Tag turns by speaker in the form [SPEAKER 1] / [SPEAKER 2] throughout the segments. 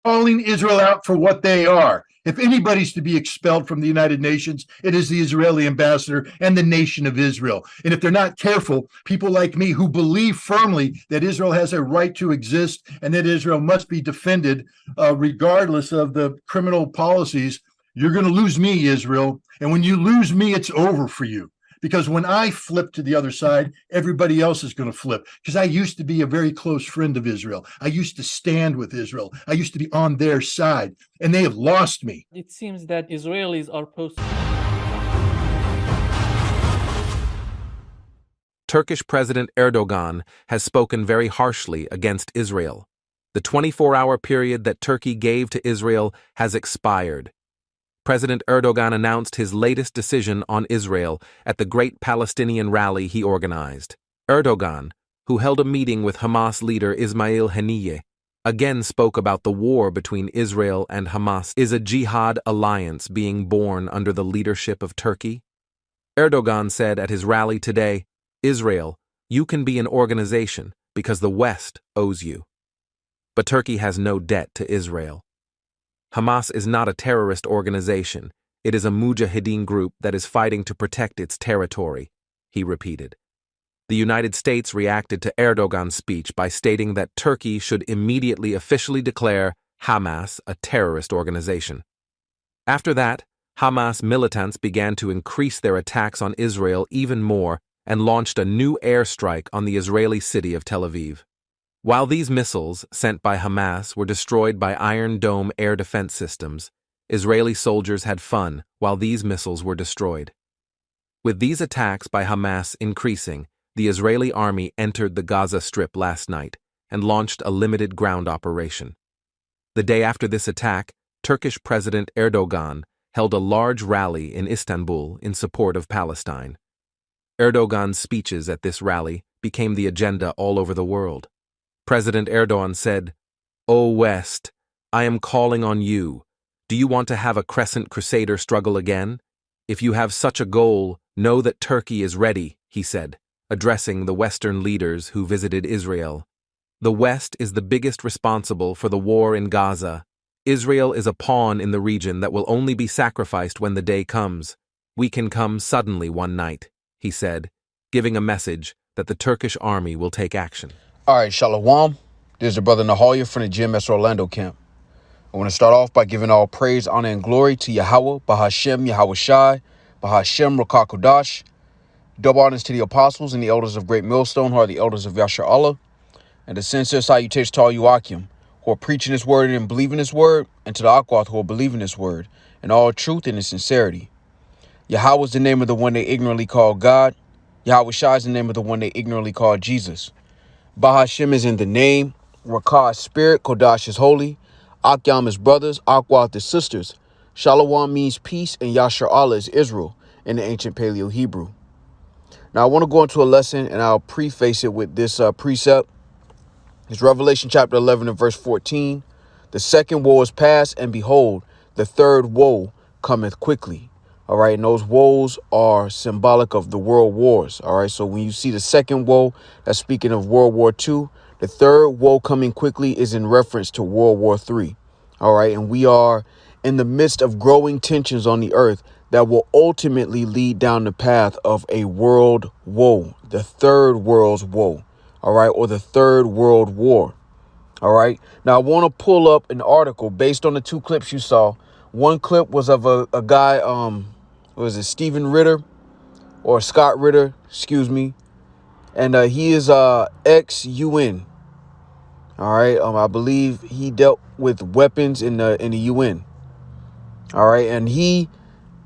[SPEAKER 1] calling Israel out for what they are. If anybody's to be expelled from the United Nations, it is the Israeli ambassador and the nation of Israel. And if they're not careful, people like me who believe firmly that Israel has a right to exist and that Israel must be defended regardless of the criminal policies, you're going to lose me, Israel. And when you lose me, it's over for you. Because when I flip to the other side, everybody else is going to flip. Because I used to be a very close friend of Israel. I used to stand with Israel. I used to be on their side, and they have lost me.
[SPEAKER 2] It seems that Israelis are
[SPEAKER 3] Turkish President Erdogan has spoken very harshly against Israel. The 24-hour period that Turkey gave to Israel has expired. President Erdogan announced his latest decision on Israel at the Great Palestinian Rally he organized. Erdogan, who held a meeting with Hamas leader Ismail Haniyeh, again spoke about the war between Israel and Hamas is a jihad alliance being born under the leadership of Turkey. Erdogan said at his rally today, "Israel, you can be an organization because the West owes you." But Turkey has no debt to Israel. Hamas is not a terrorist organization. It is a mujahideen group that is fighting to protect its territory, he repeated. The United States reacted to Erdogan's speech by stating that Turkey should immediately officially declare Hamas a terrorist organization. After that, Hamas militants began to increase their attacks on Israel even more and launched a new airstrike on the Israeli city of Tel Aviv. While these missiles, sent by Hamas, were destroyed by Iron Dome air defense systems, Israeli soldiers had fun while these missiles were destroyed. With these attacks by Hamas increasing, the Israeli army entered the Gaza Strip last night and launched a limited ground operation. The day after this attack, Turkish President Erdogan held a large rally in Istanbul in support of Palestine. Erdogan's speeches at this rally became the agenda all over the world. President Erdogan said, "O West, I am calling on you. Do you want to have a Crescent Crusader struggle again? If you have such a goal, know that Turkey is ready," he said, addressing the Western leaders who visited Israel. The West is the biggest responsible for the war in Gaza. Israel is a pawn in the region that will only be sacrificed when the day comes. We can come suddenly one night, he said, giving a message that the Turkish army will take action.
[SPEAKER 4] All right, Shalom. This is your brother Nahalia from the GMS Orlando camp. I want to start off by giving all praise, honor, and glory to Yahweh, Bahashem, Yahweh Shai, Bahashem, Rakakodash. Double honors to the apostles and the elders of Great Millstone, who are the elders of Yashar Allah. And the sincere salutations to all you Akim, who are preaching this word and believing this word, and to the Akwath who are believing this word, in all truth and in sincerity. Yahweh is the name of the one they ignorantly call God. Yahweh Shai is the name of the one they ignorantly call Jesus. Bahashem is in the name, Rakah is spirit, Kodash is holy, Akyam is brothers, Akwath is sisters, Shalom means peace, and Yashar Allah is Israel in the ancient Paleo Hebrew. Now I want to go into a lesson, and I'll preface it with this precept. It's Revelation chapter 11 and verse 14. The second woe is past, and behold, the third woe cometh quickly. All right, and those woes are symbolic of the world wars. All right, so when you see the second woe, that's speaking of World War II. The third woe coming quickly is in reference to World War III. All right, and we are in the midst of growing tensions on the earth that will ultimately lead down the path of a world woe, the third world's woe. All right, or the third world war. All right, now I want to pull up an article based on the two clips you saw. One clip was of a guy, was it Stephen Ritter or Scott Ritter, excuse me. And he is ex-UN. All right. I believe he dealt with weapons in the UN. All right. And he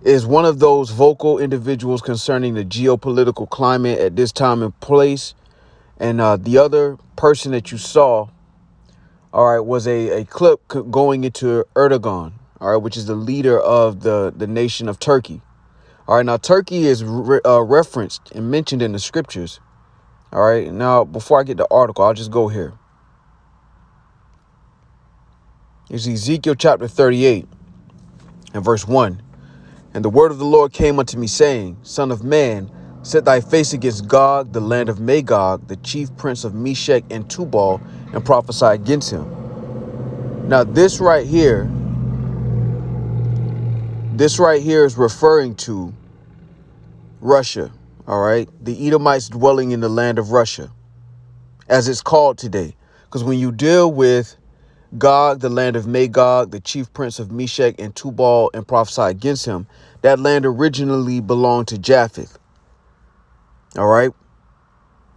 [SPEAKER 4] is one of those vocal individuals concerning the geopolitical climate at this time and place. And the other person that you saw, all right, was a clip going into Erdogan, all right, which is the leader of the nation of Turkey. All right, now Turkey is referenced and mentioned in the scriptures. All right, now before I get the article, I'll just go here. It's Ezekiel chapter 38 and verse 1. And the word of the Lord came unto me, saying, Son of man, set thy face against Gog, the land of Magog, the chief prince of Meshech and Tubal, and prophesy against him. Now, this right here is referring to Russia, all right? The Edomites dwelling in the land of Russia, as it's called today. Because when you deal with Gog, the land of Magog, the chief prince of Meshech and Tubal, and prophesy against him, that land originally belonged to Japheth, all right?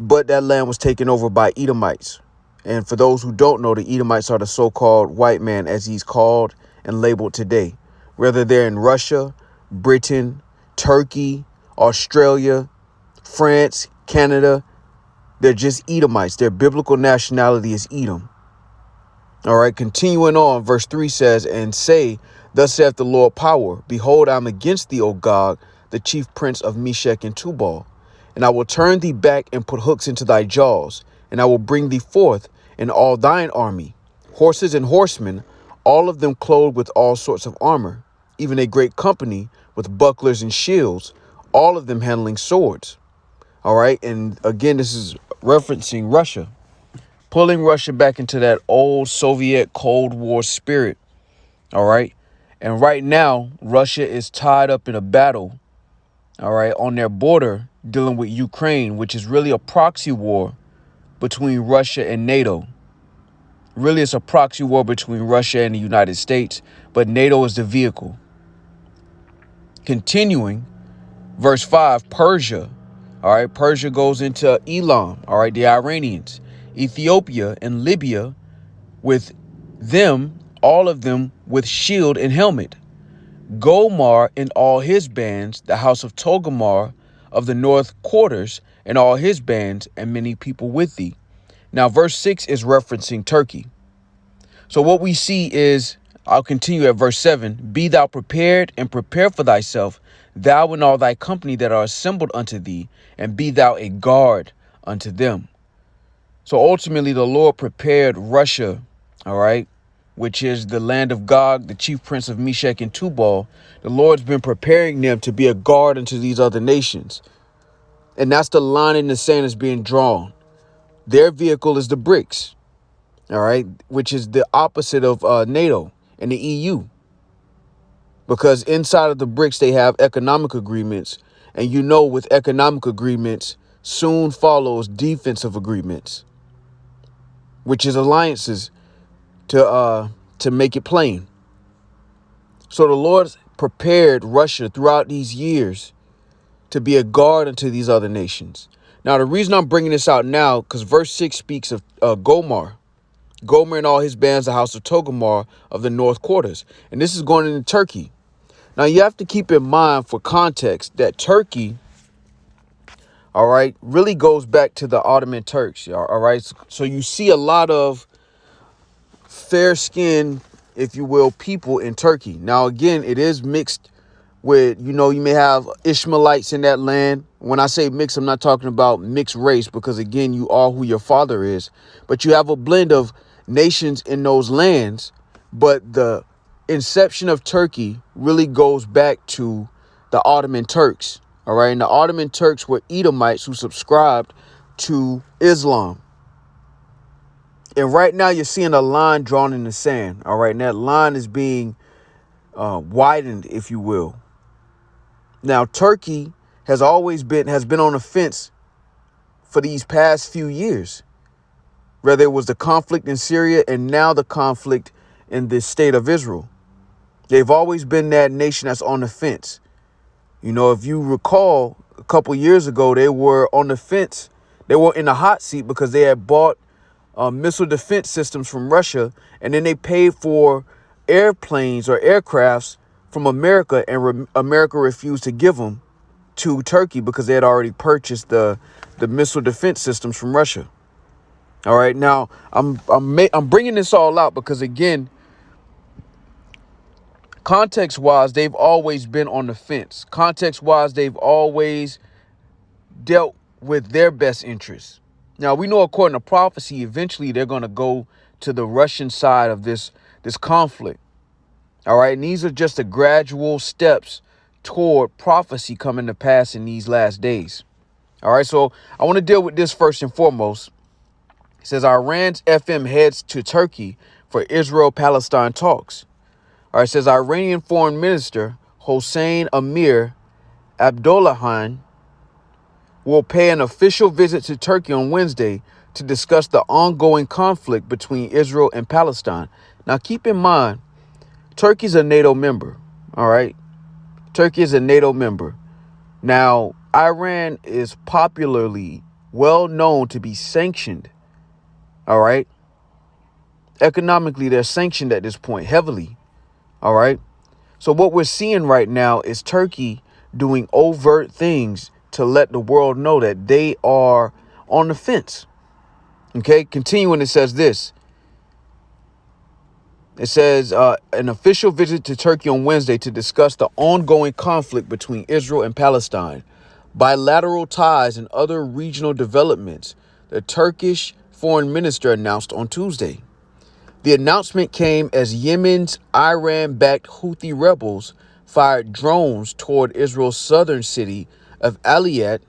[SPEAKER 4] But that land was taken over by Edomites. And for those who don't know, the Edomites are the so-called white man, as he's called and labeled today. Whether they're in Russia, Britain, Turkey, Australia, France, Canada, they're just Edomites. Their biblical nationality is Edom. All right, continuing on, verse 3 says, and say, thus saith the Lord power, behold, I am against thee, O Gog, the chief prince of Meshech and Tubal. And I will turn thee back and put hooks into thy jaws, and I will bring thee forth in all thine army, horses and horsemen, all of them clothed with all sorts of armor, even a great company with bucklers and shields, all of them handling swords. All right. And again, this is referencing Russia, pulling Russia back into that old Soviet Cold War spirit. All right. And right now, Russia is tied up in a battle, all right, on their border dealing with Ukraine, which is really a proxy war between Russia and NATO. Really, it's a proxy war between Russia and the United States, but NATO is the vehicle. Continuing, verse 5, Persia. All right, Persia goes into Elam, all right, the Iranians, Ethiopia and Libya, with them, all of them with shield and helmet. Gomer and all his bands, the house of Togomar of the north quarters, and all his bands, and many people with thee. Now, verse 6 is referencing Turkey. So what we see is, I'll continue at verse 7, be thou prepared and prepare for thyself, thou and all thy company that are assembled unto thee, and be thou a guard unto them. So ultimately, the Lord prepared Russia, all right, which is the land of Gog, the chief prince of Meshech and Tubal. The Lord's been preparing them to be a guard unto these other nations. And that's the line in the sand that's being drawn. Their vehicle is the BRICS, all right, which is the opposite of NATO and the EU. Because inside of the BRICS, they have economic agreements. And you know, with economic agreements, soon follows defensive agreements, which is alliances to make it plain. So the Lord prepared Russia throughout these years to be a guard unto these other nations. Now, the reason I'm bringing this out now, because verse 6 speaks of Gomer and all his bands, the house of Togomar of the north quarters. And this is going into Turkey. Now, you have to keep in mind for context that Turkey, all right, really goes back to the Ottoman Turks. All right. So you see a lot of fair-skinned, if you will, people in Turkey. Now, again, it is mixed with, you know, you may have Ishmaelites in that land. When I say mixed, I'm not talking about mixed race, because, again, you are who your father is. But you have a blend of nations in those lands. But the inception of Turkey really goes back to the Ottoman Turks. All right. And the Ottoman Turks were Edomites who subscribed to Islam. And right now you're seeing a line drawn in the sand. All right. And that line is being widened, if you will. Now, Turkey has been on the fence for these past few years, whether it was the conflict in Syria and now the conflict in the state of Israel. They've always been that nation that's on the fence. You know, if you recall, a couple years ago, they were on the fence. They were in the hot seat because they had bought missile defense systems from Russia, and then they paid for airplanes or aircrafts from America, and America refused to give them to Turkey because they had already purchased the missile defense systems from Russia. All right, now I'm bringing this all out because, again, context-wise, they've always been on the fence. Context-wise, they've always dealt with their best interests. Now, we know, according to prophecy, eventually they're going to go to the Russian side of this conflict. All right. And these are just the gradual steps toward prophecy coming to pass in these last days. All right. So I want to deal with this first and foremost. It says Iran's FM heads to Turkey for Israel-Palestine talks. All right, it says Iranian Foreign Minister Hossein Amir Abdollahian will pay an official visit to Turkey on Wednesday to discuss the ongoing conflict between Israel and Palestine. Now, keep in mind, Turkey's a NATO member. All right. Turkey is a NATO member. Now, Iran is popularly well known to be sanctioned. All right. Economically, they're sanctioned at this point heavily. All right. So what we're seeing right now is Turkey doing overt things to let the world know that they are on the fence. OK, continuing, it says this. It says an official visit to Turkey on Wednesday to discuss the ongoing conflict between Israel and Palestine, bilateral ties and other regional developments, the Turkish foreign minister announced on Tuesday. The announcement came as Yemen's Iran-backed Houthi rebels fired drones toward Israel's southern city of Aliyat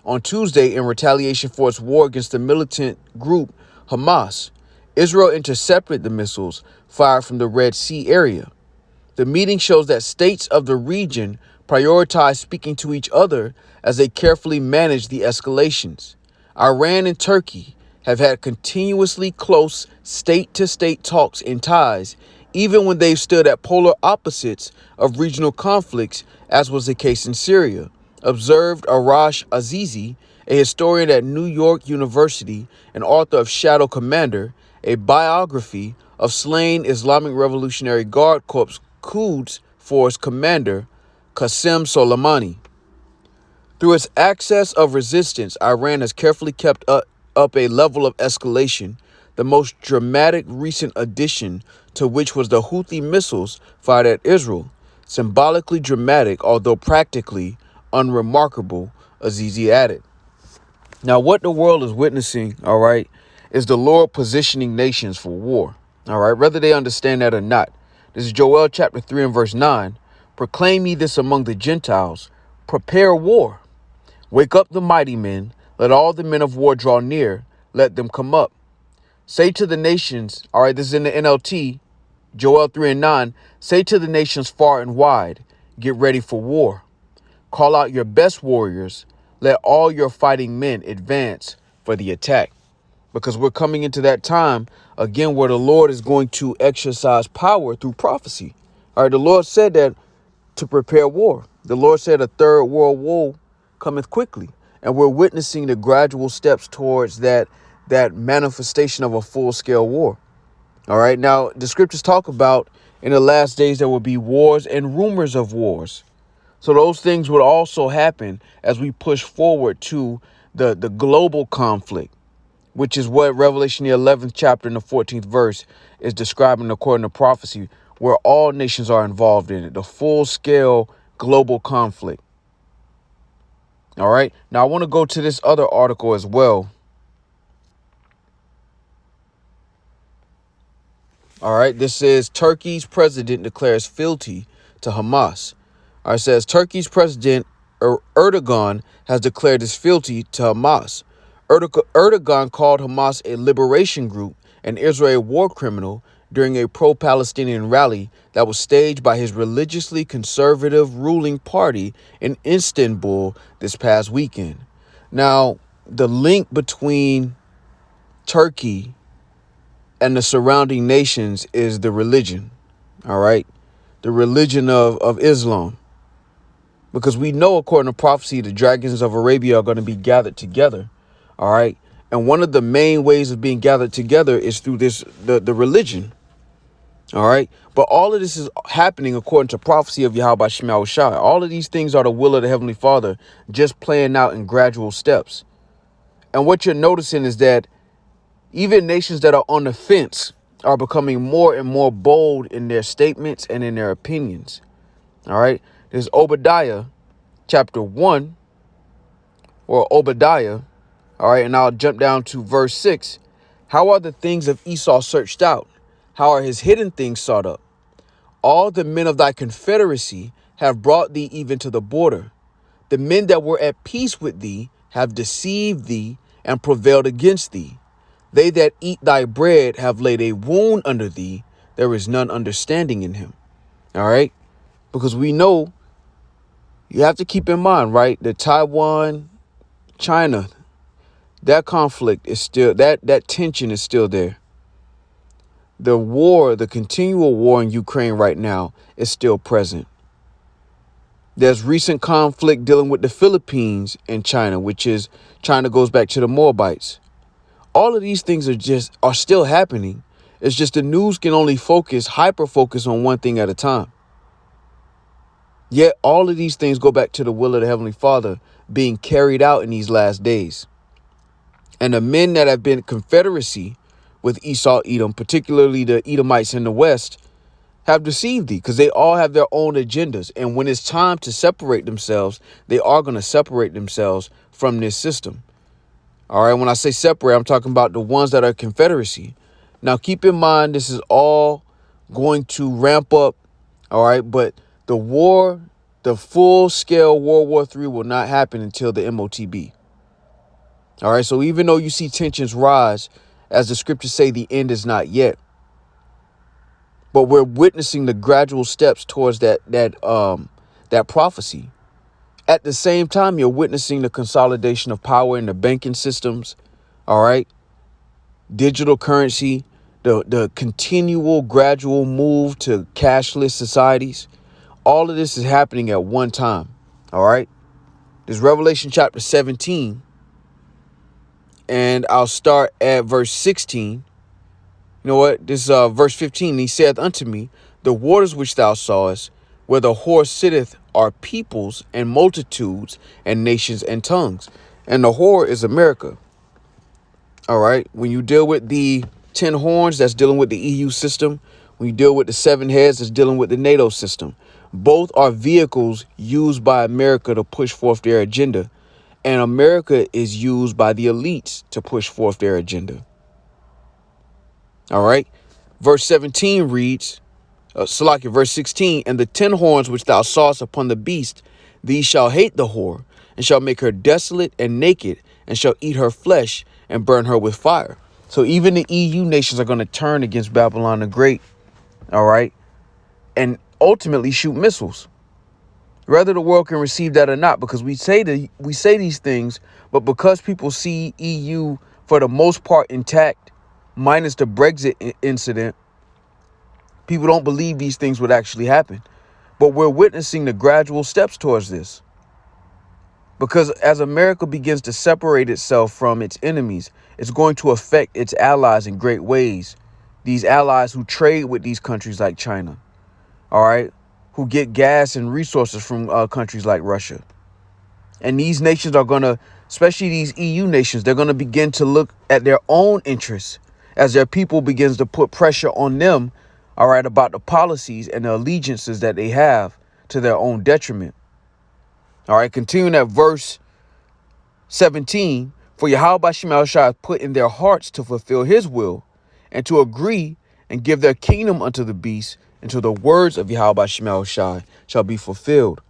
[SPEAKER 4] on Tuesday in retaliation for its war against the militant group Hamas. Israel intercepted the missiles fired from the Red Sea area. The meeting shows that states of the region prioritize speaking to each other as they carefully manage the escalations. Iran and Turkey have had continuously close state-to-state talks and ties, even when they've stood at polar opposites of regional conflicts, as was the case in Syria, observed Arash Azizi, a historian at New York University and author of Shadow Commander, a biography of slain Islamic Revolutionary Guard Corps Quds Force commander Qasem Soleimani. Through its access of resistance, Iran has carefully kept up a level of escalation, the most dramatic recent addition to which was the Houthi missiles fired at Israel. Symbolically dramatic, although practically unremarkable, Azizi added. Now, what the world is witnessing, all right, is the Lord positioning nations for war, all right, whether they understand that or not. This is Joel chapter 3 and verse 9. Proclaim ye this among the Gentiles, prepare war. Wake up the mighty men, let all the men of war draw near, let them come up. Say to the nations, all right, this is in the NLT, Joel 3 and 9, say to the nations far and wide, get ready for war. Call out your best warriors, let all your fighting men advance for the attack. Because we're coming into that time, again, where the Lord is going to exercise power through prophecy. All right, the Lord said that to prepare war. The Lord said a third world war cometh quickly. And we're witnessing the gradual steps towards that manifestation of a full-scale war. All right, now the scriptures talk about in the last days there will be wars and rumors of wars. So those things would also happen as we push forward to the global conflict, which is what Revelation, the 11th chapter and the 14th verse is describing according to prophecy, where all nations are involved in it, the full-scale global conflict. All right. Now, I want to go to this other article as well. All right. This is Turkey's president declares fealty to Hamas. All right. It says Turkey's president Erdogan has declared his fealty to Hamas. Erdogan called Hamas a liberation group and Israel a war criminal during a pro-Palestinian rally that was staged by his religiously conservative ruling party in Istanbul this past weekend. Now, the link between Turkey and the surrounding nations is the religion, all right? The religion of Islam. Because we know, according to prophecy, the dragons of Arabia are going to be gathered together, all right? And one of the main ways of being gathered together is through the religion. All right. But all of this is happening according to prophecy of Yahweh Shema Shai. All of these things are the will of the Heavenly Father, just playing out in gradual steps. And what you're noticing is that even nations that are on the fence are becoming more and more bold in their statements and in their opinions. All right. There's Obadiah chapter 1 or Obadiah. All right. And I'll jump down to verse 6. How are the things of Esau searched out? How are his hidden things sought up? All the men of thy confederacy have brought thee even to the border. The men that were at peace with thee have deceived thee and prevailed against thee. They that eat thy bread have laid a wound under thee. There is none understanding in him. All right. Because we know, you have to keep in mind, right, that Taiwan, China, that conflict is still, that tension is still there. The war, the continual war in Ukraine right now is still present. There's recent conflict dealing with the Philippines and China, which is China goes back to the Moabites. All of these things are still happening. It's just the news can only hyper focus on one thing at a time. Yet all of these things go back to the will of the Heavenly Father being carried out in these last days. And the men that have been confederacy with Esau, Edom, particularly the Edomites in the West, have deceived thee because they all have their own agendas. And when it's time to separate themselves, they are going to separate themselves from this system. All right. When I say separate, I'm talking about the ones that are confederacy. Now, keep in mind, this is all going to ramp up. All right. But the war, the full scale World War III will not happen until the MOTB. All right. So even though you see tensions rise, as the scriptures say, the end is not yet. But we're witnessing the gradual steps towards that prophecy. At the same time, you're witnessing the consolidation of power in the banking systems. All right. Digital currency, the continual gradual move to cashless societies. All of this is happening at one time. All right. This is Revelation chapter 17. And I'll start at verse 16. You know what? This is verse 15. He saith unto me, the waters which thou sawest, where the whore sitteth, are peoples and multitudes and nations and tongues. And the whore is America. All right. When you deal with the 10 horns, that's dealing with the EU system. When you deal with the 7 heads, that's dealing with the NATO system. Both are vehicles used by America to push forth their agenda. And America is used by the elites to push forth their agenda. All right. Verse 17 reads, verse 16, and the 10 horns which thou sawest upon the beast, these shall hate the whore, and shall make her desolate and naked, and shall eat her flesh and burn her with fire. So even the EU nations are going to turn against Babylon the Great. All right. And ultimately shoot missiles. Whether the world can receive that or not, because we say these things, but because people see EU for the most part intact, minus the Brexit incident, people don't believe these things would actually happen. But we're witnessing the gradual steps towards this. Because as America begins to separate itself from its enemies, it's going to affect its allies in great ways. These allies who trade with these countries like China, all right, who get gas and resources from countries like Russia. And these nations are going to, especially these EU nations, they're going to begin to look at their own interests as their people begins to put pressure on them, all right, about the policies and the allegiances that they have to their own detriment. All right, continuing at verse 17, for Yahweh Shai put in their hearts to fulfill his will and to agree and give their kingdom unto the beast until the words of Yahweh Shai shall be fulfilled.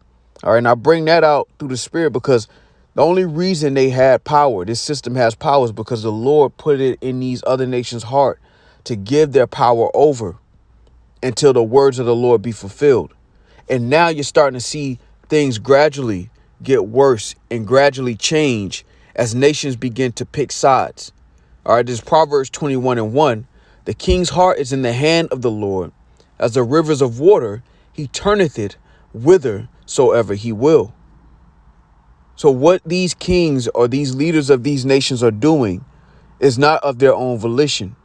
[SPEAKER 4] All right, and I bring that out through the spirit because the only reason they had power, this system has power, is because the Lord put it in these other nations' heart to give their power over until the words of the Lord be fulfilled. And now you're starting to see things gradually get worse and gradually change as nations begin to pick sides. All right, this is Proverbs 21:1. The king's heart is in the hand of the Lord. As the rivers of water, he turneth it whithersoever he will. So what these kings or these leaders of these nations are doing is not of their own volition.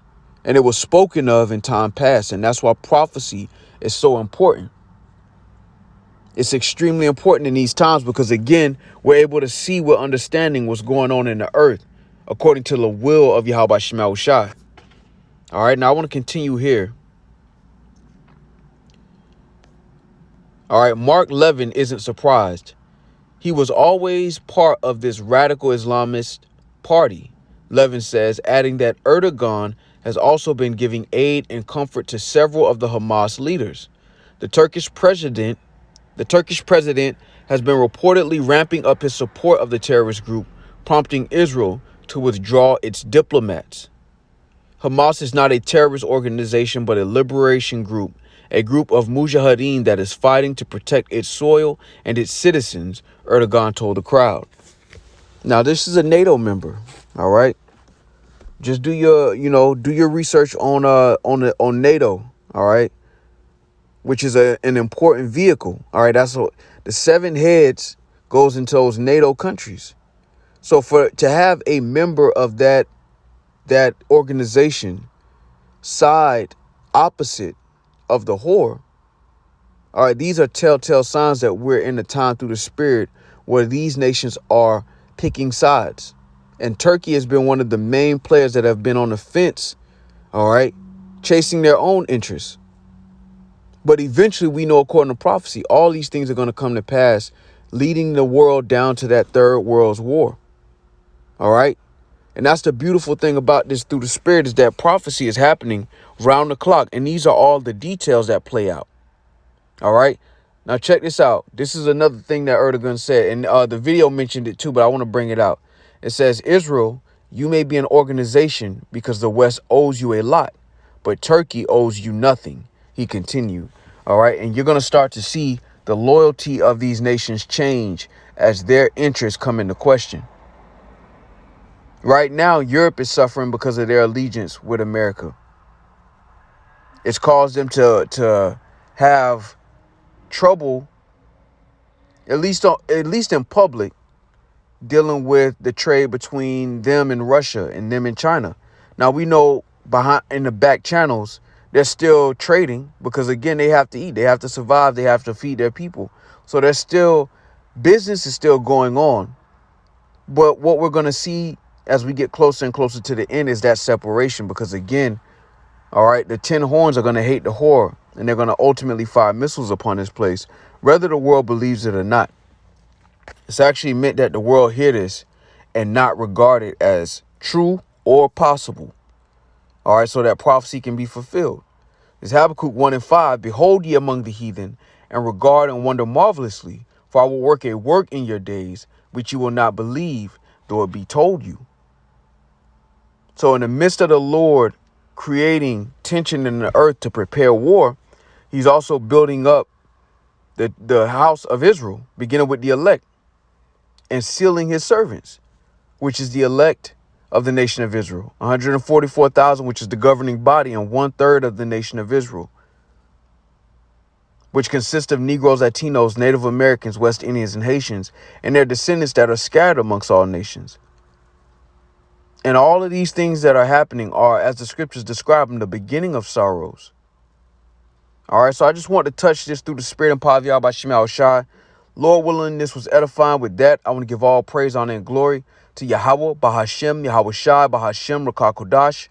[SPEAKER 4] And it was spoken of in time past. And that's why prophecy is so important. It's extremely important in these times because, again, we're able to see with understanding what's going on in the earth according to the will of Yahweh Shai. All right, now I want to continue here. All right, Mark Levin isn't surprised. He was always part of this radical Islamist party, Levin says, adding that Erdogan has also been giving aid and comfort to several of the Hamas leaders. The Turkish president has been reportedly ramping up his support of the terrorist group, prompting Israel to withdraw its diplomats. Hamas is not a terrorist organization, but a liberation group, a group of mujahideen that is fighting to protect its soil and its citizens, Erdogan told the crowd. Now, this is a NATO member, all right? Just do your, do your research on NATO, all right? Which is an important vehicle, all right? That's what the 7 heads goes into those NATO countries. So to have a member of that organization side opposite of the whore, all right, these are telltale signs that we're in a time through the spirit where these nations are picking sides. And Turkey has been one of the main players that have been on the fence, all right, chasing their own interests. But eventually, we know, according to prophecy, all these things are going to come to pass, leading the world down to that third world's war. All right. And that's the beautiful thing about this through the spirit, is that prophecy is happening round the clock. And these are all the details that play out. All right. Now, check this out. This is another thing that Erdogan said. And the video mentioned it, too, but I want to bring it out. It says, Israel, you may be an organization because the West owes you a lot, but Turkey owes you nothing. He continued. All right. And you're going to start to see the loyalty of these nations change as their interests come into question. Right now, Europe is suffering because of their allegiance with America. It's caused them to have trouble, at least in public, dealing with the trade between them and Russia and them and China. Now, we know in the back channels, they're still trading because, again, they have to eat. They have to survive. They have to feed their people. So business is still going on. But what we're going to see as we get closer and closer to the end is that separation, because, again, all right, the 10 horns are going to hate the whore, and they're going to ultimately fire missiles upon this place, whether the world believes it or not. It's actually meant that the world hear this and not regard it as true or possible. All right, so that prophecy can be fulfilled. It's Habakkuk 1:5. Behold ye among the heathen, and regard and wonder marvelously, for I will work a work in your days, which you will not believe, though it be told you. So in the midst of the Lord creating tension in the earth to prepare war, he's also building up the house of Israel, beginning with the elect, and sealing his servants, which is the elect of the nation of Israel. 144,000, which is the governing body, and 1/3 of the nation of Israel, which consists of Negroes, Latinos, Native Americans, West Indians, and Haitians, and their descendants that are scattered amongst all nations. And all of these things that are happening are, as the scriptures describe them, the beginning of sorrows. All right, so I just want to touch this through the spirit and power of Yahweh Shema Shai. Lord willing, this was edifying. With that, I want to give all praise, honor, and glory to Yahweh, Bahashem, Yahweh Shai, Bahashem, Rakah Kodash.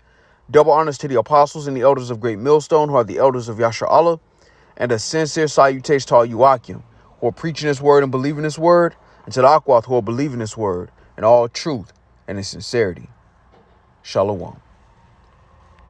[SPEAKER 4] Double honors to the apostles and the elders of Great Millstone, who are the elders of Yasha Allah, and a sincere salutation to all you Akim, who are preaching this word and believing this word, and to the Akwath, who are believing this word in all truth and in sincerity. Shalom.